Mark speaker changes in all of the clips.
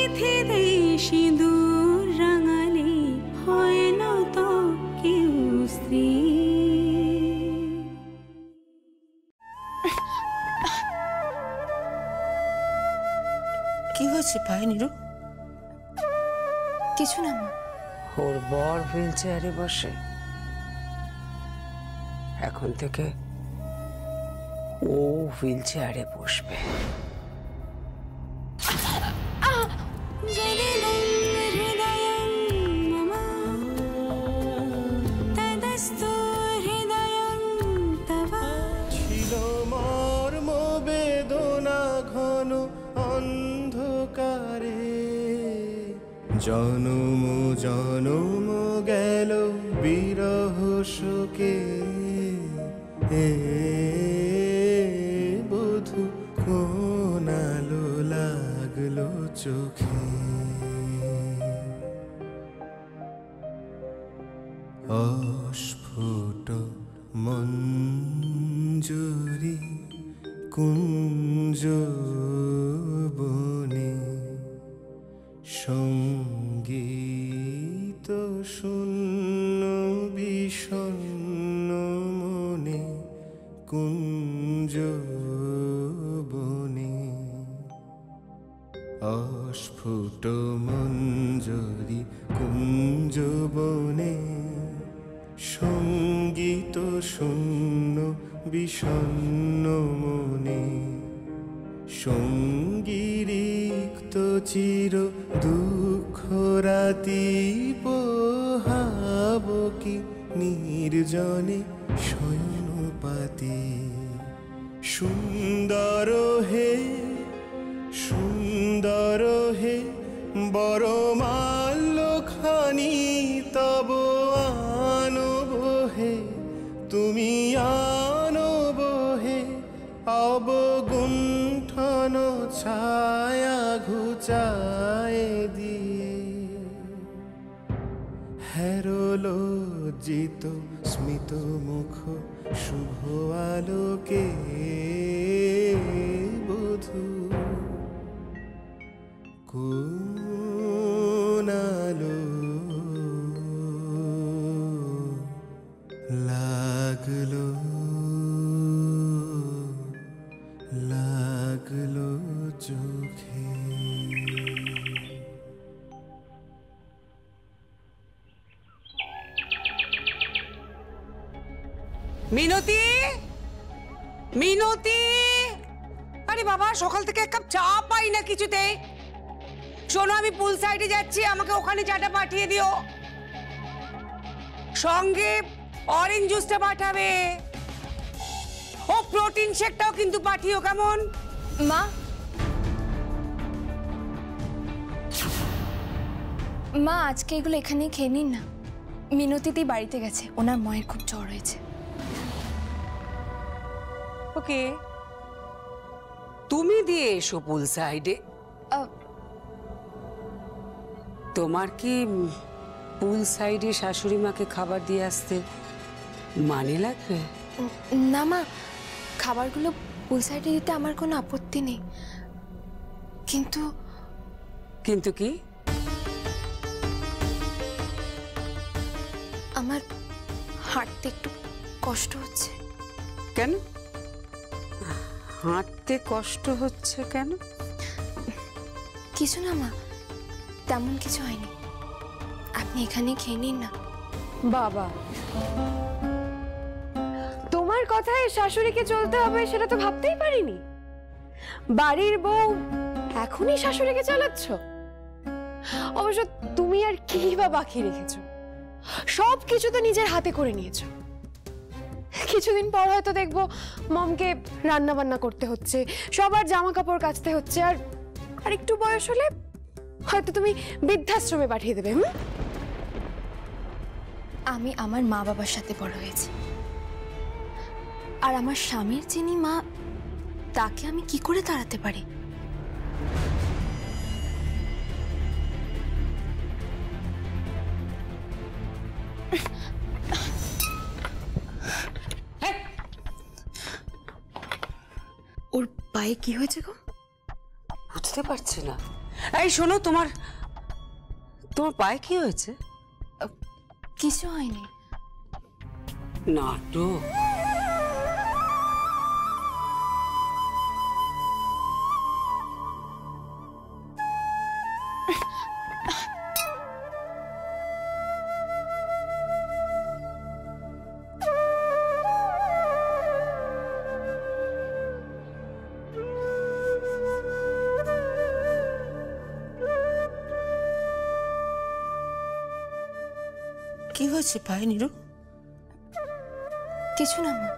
Speaker 1: চিঠিতে সিঁদুর রাঙালে হয় না তো কেউ স্ত্রী।
Speaker 2: কি হয়েছে পায়ে নিরু?
Speaker 3: কিছু না মা।
Speaker 2: ওর বর হুইল চেয়ারে বসে, এখন থেকে ও হুইল চেয়ারে বসবে।
Speaker 4: ছিল মর্ম বেদনা ঘন অন্ধকারে, জনম জনম গেল বিরহ শোকে, বধূ কোন আলো লাগলো চোখে। অস্ফুট মঞ্জুরি কুঞ্জ বনে, সঙ্গীত শূন্য বিষণ্ণ মনে কুঞ্জ বনে। অস্ফুট মঞ্জুরি কুঞ্জ বনে, সঙ্গীত শূন্য বিষণ্ণ মনে, সঙ্গীরিক্ত চির দুঃখ রাতি পোহাব কি নির্জনে শয়নপাতি। সুন্দর হে সুন্দর হে বরমাল্য খানি তব আনব হে, তুমি আনব হে অবগুণ্ঠন ছায়া ঘুচায় দিয়ে। হেরলজ্জিত স্মিত মুখ শুভ আলোকে, বধূ কোন আলো লাগলো লাগলো চোখে।
Speaker 2: মিনতি, মিনতি, আরে বাবা সকাল থেকে এক কাপ চা পাই না কিছুতে। শোনো, আমি পুল সাইডে যাচ্ছি, আমাকে ওখানে চাটা পাঠিয়ে দিও, সঙ্গে অরেঞ্জ জুসটা পাঠাবে, ও প্রোটিন শেকটাও কিন্তু পাঠিও, কেমন?
Speaker 3: মা, মা আজকে এগুলো এখানেই খেয়ে নিন না। মিনতিদি বাড়িতে গেছে, ওনার মায়ের খুব জ্বর হয়েছে।
Speaker 2: ওকে, তুমি দিয়ে এসো পুল সাইডে। তোমার কি পুল সাইডে শাশুড়ি মাকে খাবার দিয়ে আসতে মানে লাগবে?
Speaker 3: না মা, খাবারগুলো পুল সাইডে দিতে আমার কোনো আপত্তি নেই, কিন্তু
Speaker 2: কিন্তু কি?
Speaker 3: আমার হাঁটতে একটু কষ্ট হচ্ছে।
Speaker 2: কেন হাঁটতে কষ্ট হচ্ছে কেন?
Speaker 3: কিছু না মা, তেমন কিছু হয়নি, আপনি এখানে খেয়ে নিন না।
Speaker 5: বাবা, তোমার কথায় শাশুড়িকে চলতে হবে সেটা তো ভাবতেই পারিনি। বাড়ির বউ এখনই শাশুড়িকে চালাচ্ছ? অবশ্য তুমি আর কি বা বাকি রেখেছো? সব কিছু তো নিজের হাতে করে নিয়েছো। কিছুদিন পর হয়তো দেখবো মমকে রান্না বান্না করতে হচ্ছে, সবার জামা কাপড় কাচতে হচ্ছে, আর একটু বয়স হলে হয়তো তুমি বৃদ্ধাশ্রমে পাঠিয়ে দেবে।
Speaker 3: আমি আমার মা বাবার সাথে বড় হয়েছি, আর আমার স্বামীর যিনি মা, তাকে আমি কি করে তাড়াতে পারি?
Speaker 2: ওর পায়ে কি হয়েছে গো? বুঝতে পারছি না। এই শোনো, তোমার তোমার পায়ে কি হয়েছে?
Speaker 3: কিছু হয়নি।
Speaker 2: নাটক।
Speaker 6: কি হয়েছে পায়ে নিরু?
Speaker 3: কিছু না মা।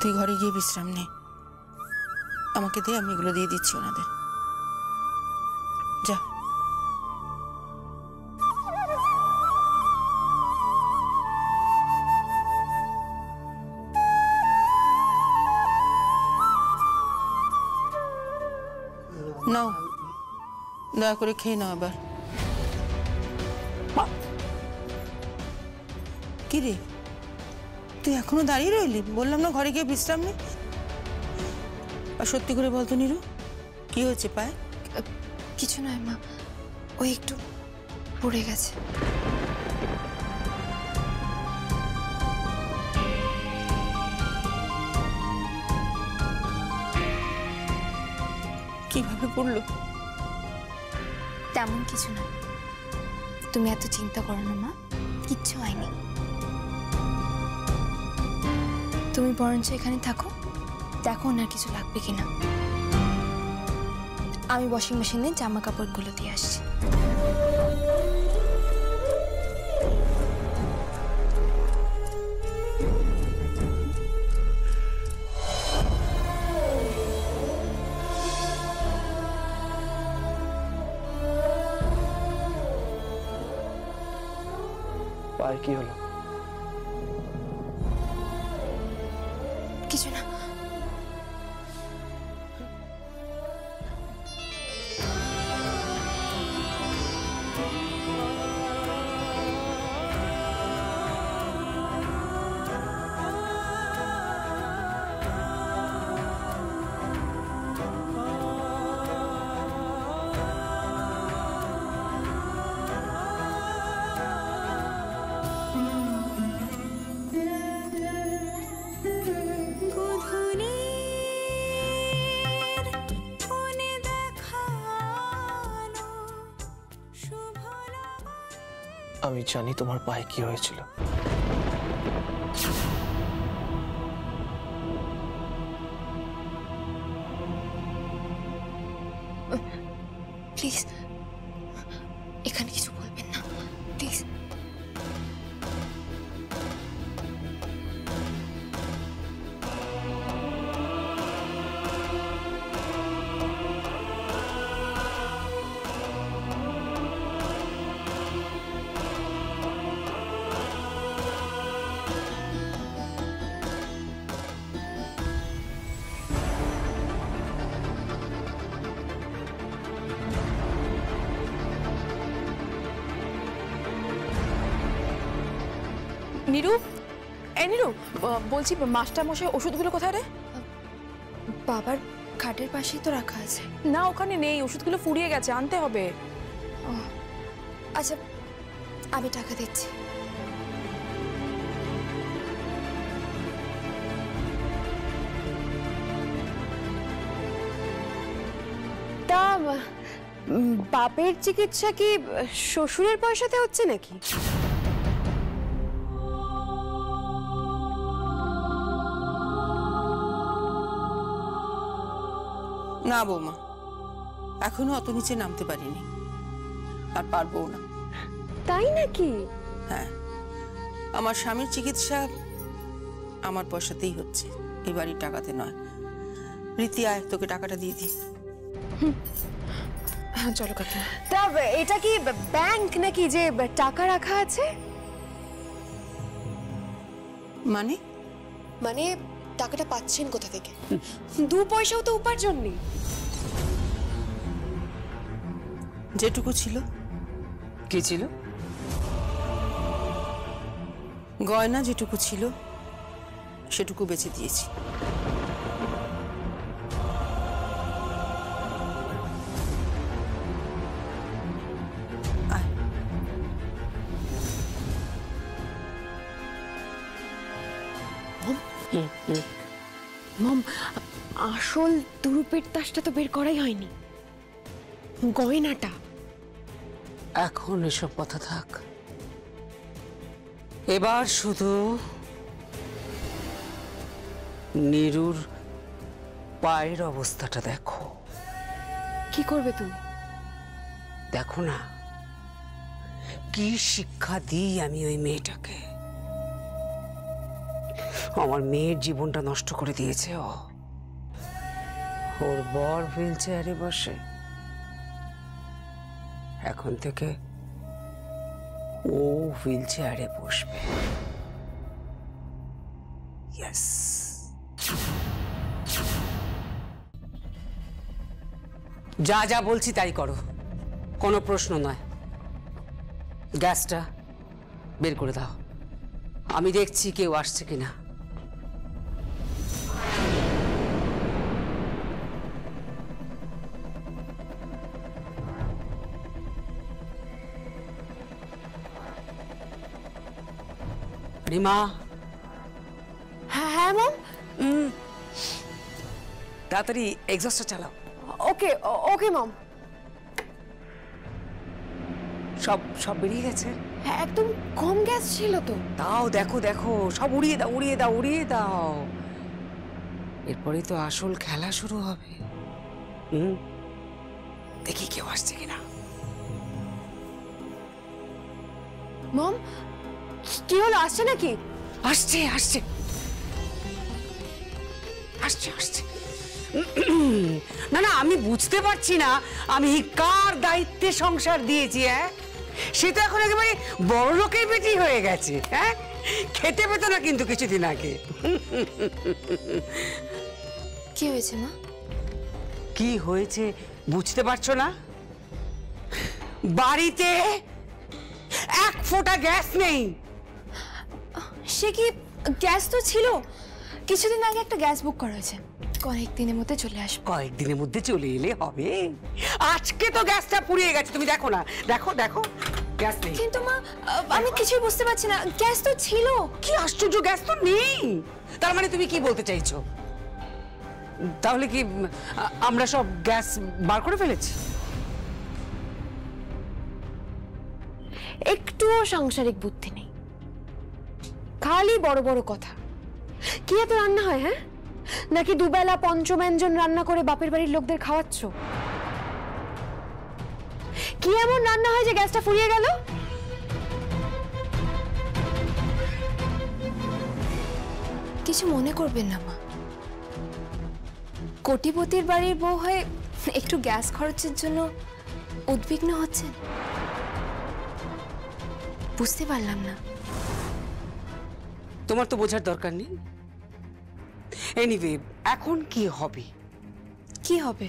Speaker 6: তুই ঘরে গিয়ে বিশ্রাম নে, আমাকে দে, আমি এগুলো দিয়ে দিচ্ছি ওনাদের। যা। নাও, দয়া করে খেয়ে নাও এবার। কি রে, তুই এখনো দাঁড়িয়ে রইলি? বললাম না ঘরে গিয়ে বিশ্রাম নে। আর সত্যি করে বলতো নিরু, কি হয়েছে পায়ে?
Speaker 3: কিছু নয় মা, ওই একটু পড়ে গেছে।
Speaker 6: কিভাবে পড়লো?
Speaker 3: তেমন কিছু না, তুমি এত চিন্তা করো না মা, কিচ্ছু হয়নি। তুমি বরঞ্চ এখানে থাকো, দেখো ওনার কিছু লাগবে কিনা। আমি ওয়াশিং মেশিনে জামা কাপড়গুলো দিয়ে আসছি।
Speaker 7: পায়ে কি হলো?
Speaker 3: কিছু না।
Speaker 7: আমি জানি তোমার পায়ে কি হয়েছিল।
Speaker 3: প্লিজ এখানে কিছু বলবেন না, প্লিজ।
Speaker 5: নিরু, এই নিরু, বলছি মাস্টার মশাই ওষুধগুলো কোথায় রে?
Speaker 3: বাবার খাটের পাশেই তো রাখা আছে।
Speaker 5: না, ওখানে নেই, ওষুধগুলো ফুরিয়ে গেছে, আনতে হবে।
Speaker 3: আচ্ছা, আমি টাকা দিচ্ছি।
Speaker 5: তা বাপের চিকিৎসা কি শ্বশুরের পয়সাতে হচ্ছে নাকি?
Speaker 6: না বৌমা, এখনো অত নিচে নামতে পারিনি, আর পারবো না।
Speaker 5: তাই নাকি?
Speaker 6: হ্যাঁ, আমার স্বামীর চিকিৎসা আমার পয়সাতেই হচ্ছে, এই বাড়ির টাকাতে নয়। রীতি, আয়, তোকে টাকাটা দিয়ে দিই।
Speaker 5: হ্যাঁ চলো কাকি। তা এটা কি ব্যাংক নাকি যে টাকা রাখা আছে?
Speaker 6: মানে?
Speaker 5: মানে টাকাটা পাচ্ছেন কোথা থেকে? দু পয়সাও তো উপার্জন নেই।
Speaker 6: যেটুকু ছিল।
Speaker 2: কি ছিল?
Speaker 6: গয়না যেটুকু ছিল সেটুকু বেচে দিয়েছি।
Speaker 5: মম, আসল দুরূপের তাসটা তো বের করাই হয়নি, গয়নাটা।
Speaker 2: এখন এসব কথা থাক, এবার শুধু নীরুর পায়ের অবস্থাটা দেখো।
Speaker 5: কি করবে তুমি?
Speaker 2: দেখো না কি শিক্ষা দিই আমি ওই মেয়েটাকে। আমার মেয়ের জীবনটা নষ্ট করে দিয়েছে ও। ওর বর হুইল চেয়ারে বসে, এখন থেকে ও হুইল চেয়ারে বসবে। ইয়েস। যা যা বলছি তাই করো, কোনো প্রশ্ন নয়। গ্যাসটা বের করে দাও, আমি দেখছি কেউ আসছে কিনা। রিমা।
Speaker 5: হ্যাঁ হ্যাঁ মম।
Speaker 2: তাড়াতাড়ি এক্সস্টটা চালাও।
Speaker 5: ওকে ওকে মম।
Speaker 2: সব সব বেরিয়ে গেছে?
Speaker 5: হ্যাঁ, একদম কম গ্যাস ছিল তো।
Speaker 2: তাও দেখো দেখো, সব উড়িয়ে দাও উড়িয়ে দাও উড়িয়ে দাও। এরপরে তো আসল খেলা শুরু হবে। দেখি কেউ আসছে কিনা।
Speaker 5: মম, কি হলো? আসছে নাকি?
Speaker 2: আসছে আসছে আসছে আসছে। না না, আমি বুঝতে পারছি না আমি কার দায়িত্বে সংসার দিয়েছি। হ্যাঁ, সে তো এখন একেবারে বড় লোকের বেটি হয়ে গেছে। হ্যাঁ, খেতে পেত না কিন্তু কিছুদিন আগে।
Speaker 3: কি হয়েছে মা?
Speaker 2: কি হয়েছে বুঝতে পারছো না? বাড়িতে এক ফোঁটা গ্যাস নেই।
Speaker 3: সে কি, গ্যাস তো ছিল, কিছুদিন আগে একটা গ্যাস বুক করা হয়েছে, কয়েকদিনের মধ্যে চলে আসবে।
Speaker 2: কয়েকদিনের মধ্যে চলে এলে হবে? আজকে তো গ্যাসটা পুড়িয়ে গেছে, তুমি দেখো না, দেখো দেখো গ্যাস নেই।
Speaker 3: কিন্তু মা, আমি কিছুই বুঝতে পারছি না, গ্যাস তো ছিল।
Speaker 2: কি আশ্চর্য, গ্যাস তো নেই। তার মানে তুমি কি বলতে চাইছো? তাহলে কি আমরা সব গ্যাস বার করে ফেলেছি?
Speaker 5: একটুও সাংসারিক বুদ্ধি নেই, খালি বড় বড় কথা। কি এত রান্না হয়? হ্যাঁ, নাকি দুবেলা পঞ্চব্যঞ্জন রান্না করে বাপের বাড়ির লোকদের খাওয়াচ্ছ? কি এমন রান্না হয় যে গ্যাসটা ফুরিয়ে গেল?
Speaker 3: কিছু মনে করবেন না মা, কোটিপতির বাড়ির বউ হয়ে একটু গ্যাস খরচের জন্য উদ্বিগ্ন হচ্ছেন, বুঝতে পারলাম না।
Speaker 2: তোমার তো বোঝার দরকার নেই। এনিওয়ে, এখন কি হবে?
Speaker 3: কি হবে?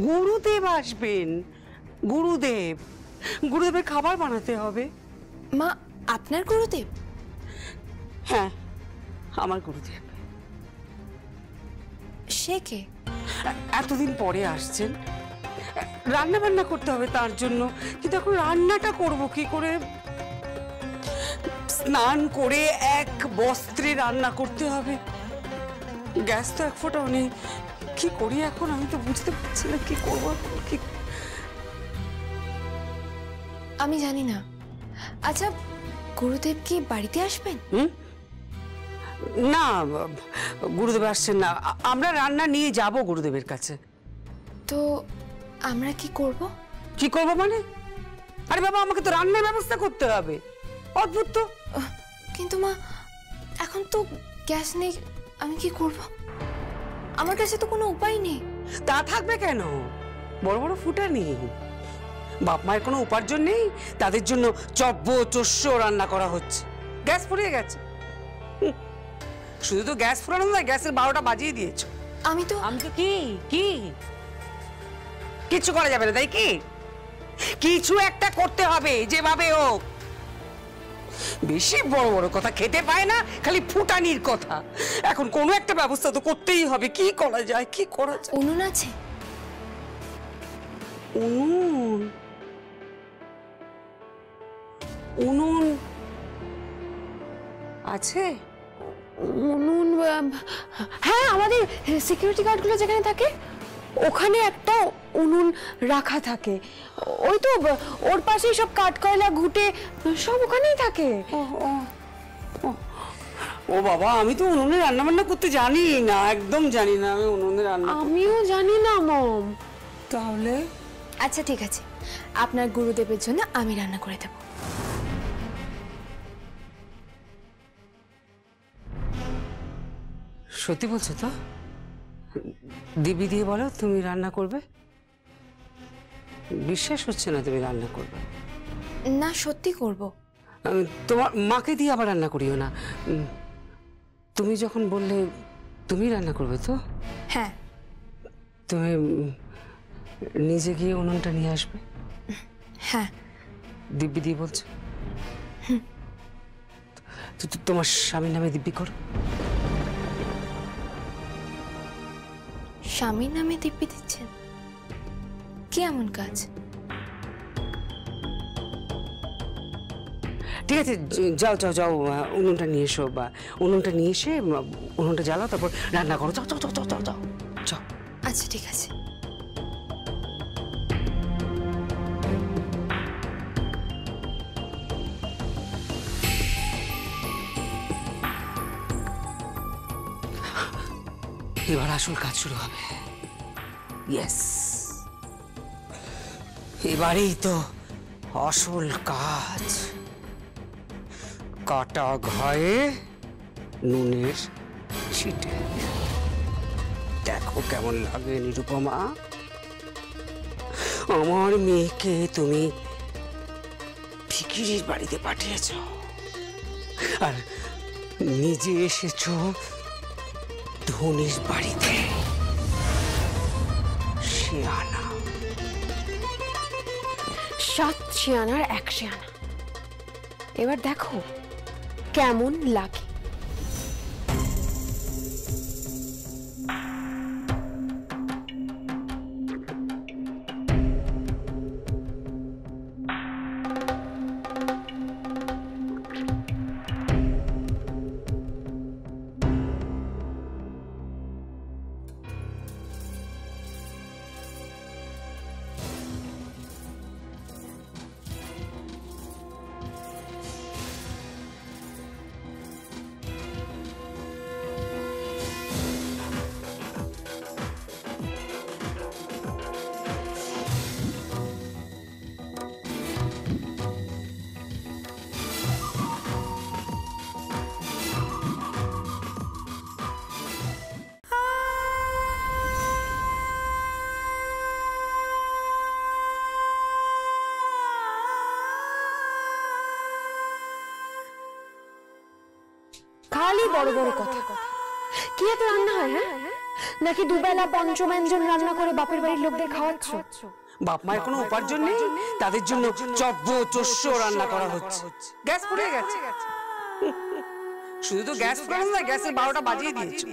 Speaker 2: গুরুদেব আসবেন। গুরুদেব, গুরুদেবের খাবার বানাতে হবে।
Speaker 3: মা, আপনার গুরুদেব?
Speaker 2: হ্যাঁ, আমার গুরুদেব।
Speaker 3: সে কে?
Speaker 2: এতদিন পরে আসছেন, রান্না বান্না করতে হবে তার জন্য। কিন্তু এখন রান্নাটা করব কি করে? স্নান করে এক বস্ত্রে রান্না করতে হবে, গ্যাস তো এক ফোঁটাও নেই। কি করি এখন? আমি তো বুঝতে পারছি না কি করবো। কি
Speaker 3: আমি জানি না। আচ্ছা, গুরুদেব কি বাড়িতে আসবেন?
Speaker 2: না, গুরুদেব আসছেন না। আমরা রান্না নিয়ে যাব গুরুদেবের কাছে।
Speaker 3: তো আমরা কি করব?
Speaker 2: কি করবো মানে? আরে বাবা, আমাকে তো রান্নার ব্যবস্থা করতে হবে। অদ্ভুত তো।
Speaker 3: কিন্তু মা, এখন তো গ্যাস নেই, আমি কি করব? আমার কাছে তো কোনো উপায় নেই।
Speaker 2: তা থাকবে কেন? বড় বড় ফুটানি, বাপ মায়ের কোনো উপার্জন নেই, তাদের জন্য চব্য চস্য রান্না করা হচ্ছে। গ্যাস ফুরিয়ে গেছে। শুধু তো গ্যাস ফুরানো নয়, গ্যাসের 12টা বাজিয়ে দিয়েছো।
Speaker 3: আমি তো
Speaker 2: কি কি কিছু করা যাবে না, তাই কি? কিছু একটা করতে হবে, যেভাবে হোক। বেশি বড় বড় কথা খেতে পায় না, খালি ফুটানির কথা। এখন কোনো একটা ব্যবস্থা তো করতেই হবে। কি করা যায়, কি করা যায়?
Speaker 3: উনুন আছে?
Speaker 2: উনুন? উনুন আছে?
Speaker 5: উনুন হ্যাঁ, আমাদের সিকিউরিটি গার্ডগুলো যেখানে থাকে ওখানে একটা উনুন রাখা থাকে। ওই তো ওর পাশেই সব কাঠকয়লা ঘুটে সব ওখানেই থাকে।
Speaker 2: ও বাবা, আমি তো উনুনে রান্না বান্না করতে জানি না, একদম জানি না আমি উনুনে রান্না।
Speaker 5: আমিও জানি না মম।
Speaker 2: তাহলে
Speaker 3: আচ্ছা ঠিক আছে, আপনার গুরুদেবের জন্য আমি রান্না করে দেব।
Speaker 2: সত্যি বলছো তো? দিব্যি দিয়ে বলো তুমি রান্না করবে? বিশ্বাস হচ্ছে না তুমি রান্না করবে।
Speaker 3: না, সত্যি করব।
Speaker 2: তোমার মাকে দিয়ে আবার রান্না করিও না। তুমি যখন বললে তুমি রান্না করবে তো?
Speaker 3: হ্যাঁ।
Speaker 2: তুমি নিজে গিয়ে উনুনটা নিয়ে আসবে?
Speaker 3: হ্যাঁ।
Speaker 2: দিব্যি দিয়ে বলছো? তোমার স্বামীর নামে দিব্যি করো।
Speaker 3: স্বামীর নামে দিব্যি দিচ্ছেন? কি এমন কাজ?
Speaker 2: ঠিক আছে, যাও যাও যাও, উনুনটা নিয়ে এসো, বা উনুনটা নিয়ে এসে উনুনটা জ্বালাও, তারপর রান্না করো। যাও যাও যাও যাও যাও যাও।
Speaker 3: আচ্ছা ঠিক আছে।
Speaker 2: এবার আসল কাজ শুরু হবে। ইয়েস, এবারেই তো আসল কাজ। কাটা ঘায়ে নুনের ছিটে। দেখো কেমন লাগে নিরুপমা, আমার মেয়েকে তুমি ফিকিরির বাড়িতে পাঠিয়েছ আর নিজে এসেছো ধনির বাড়িতে। শিয়ানা।
Speaker 5: 7 শিয়ানার 1 শিয়ানা। এবার দেখো কেমন লাগে। খালি বড় বড় কথা। কি এত রান্না হয়? হ্যাঁ, নাকি দুবেলা পঞ্চব্যঞ্জন রান্না করে বাপের বাড়ির লোকদের খাওয়াচ্ছ?
Speaker 2: বাপ মায়ের কোনো উপার্জন নেই, তাদের জন্য চব্য চস্য রান্না করা হচ্ছে। গ্যাস পুড়ে গেছে। শুধু তো গ্যাস পুড়ানো না, গ্যাসের 12টা বাজিয়ে দিয়েছো।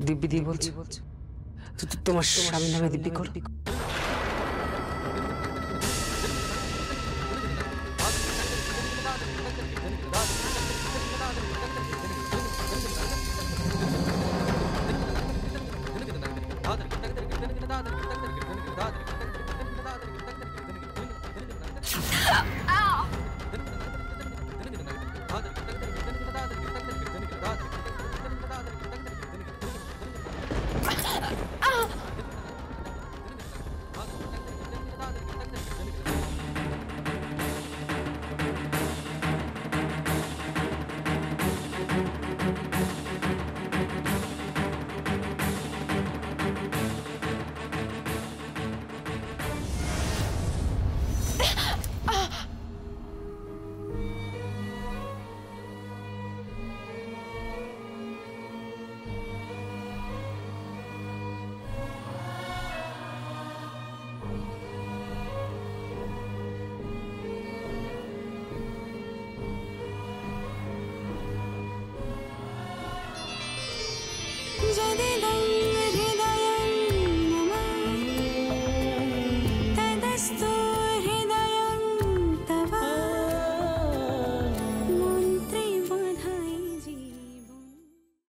Speaker 2: দিব্যি দিয়ে বলছি, তোমার স্বামীর নামে দিব্যি করো।